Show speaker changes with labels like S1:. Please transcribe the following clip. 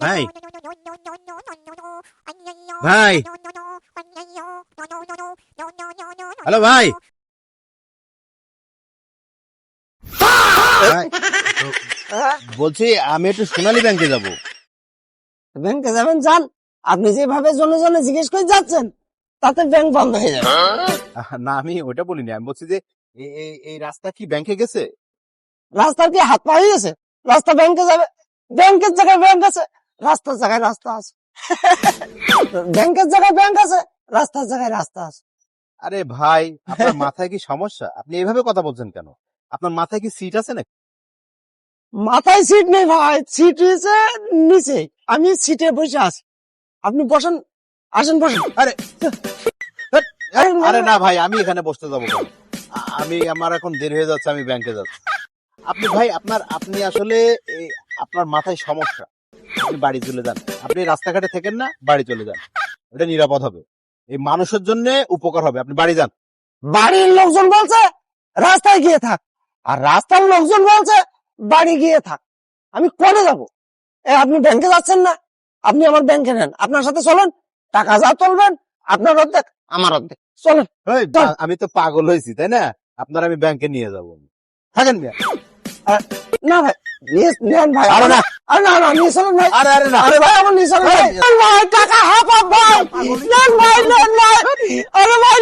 S1: ভাই ভাই হ্যালো ভাই ভাই, বলছি আমি একটু সোনালী ব্যাংকে যাব।
S2: ব্যাংকে যাবেন, যান। আপনি যেভাবে জনে জনে জিজ্ঞেস করে যাচ্ছেন তাতে ব্যাংক বন্ধ হয়ে যাবে।
S1: না আমি ওটা বলিনি, আমি বলছি যে এই রাস্তা কি ব্যাংকে গেছে?
S2: রাস্তার কি হাত পা হয়ে গেছে? রাস্তা ব্যাংকে যাবে, ব্যাংকের জায়গায় ব্যাংক আছে, রাস্তার জায়গায় রাস্তা আছে। ব্যাংকের জায়গায় ব্যাংক আছে, রাস্তার জায়গায় রাস্তা আছে।
S1: আরে ভাই, আপনার মাথায় কি সমস্যা? আপনি এইভাবে কথা বলছেন কেন? আপনার মাথায় কি সিট আছে নাকি?
S2: মাথায় সিট নেই ভাই, সিট হয়েছে নিচে, আমি সিটে বসে আছি। আপনি বসেন, আসেন বসেন।
S1: আরে আরে না ভাই, আমি এখানে বসতে যাবো কেন? আমি আমার এখন দেরি হয়ে যাচ্ছে, আমি ব্যাংকে যাচ্ছি। আপনি ভাই আপনি আসলে আপনার মাথায় সমস্যা। আপনি বাড়ি চলে যান, আপনি রাস্তাঘাটে থেকেন না, বাড়ি চলে যান, এটা নিরাপদ হবে, এই মানুষের জন্য উপকার হবে। আপনি বাড়ি যান।
S2: বাড়ির লোকজন বলছে রাস্তায় গিয়ে থাক, আর রাস্তার লোকজন বলছে বাড়ি গিয়ে থাক। আমি কোনে যাব? আপনি ব্যাংকে যাচ্ছেন না, আপনি আমার ব্যাংকে নেন, আপনার সাথে চলেন, টাকা যা তুলবেন আপনার অর্ধেক আমার অর্ধেক, চলেন।
S1: এই, আমি তো পাগল হয়েছি তাই না? আপনার আমি ব্যাংকে নিয়ে যাবো, থাকেন মিয়া।
S2: না ভাই, নেন ভাই।
S1: আরে না,
S2: আরে না না, নিয়ে চলেন ভাই।
S1: আরে না,
S2: আরে ভাই, আমার নিয়ে চলেন ভাই। ভাই টাকা হাফ ভাই, নেন ভাই, নেন ভাই। আরে ভাই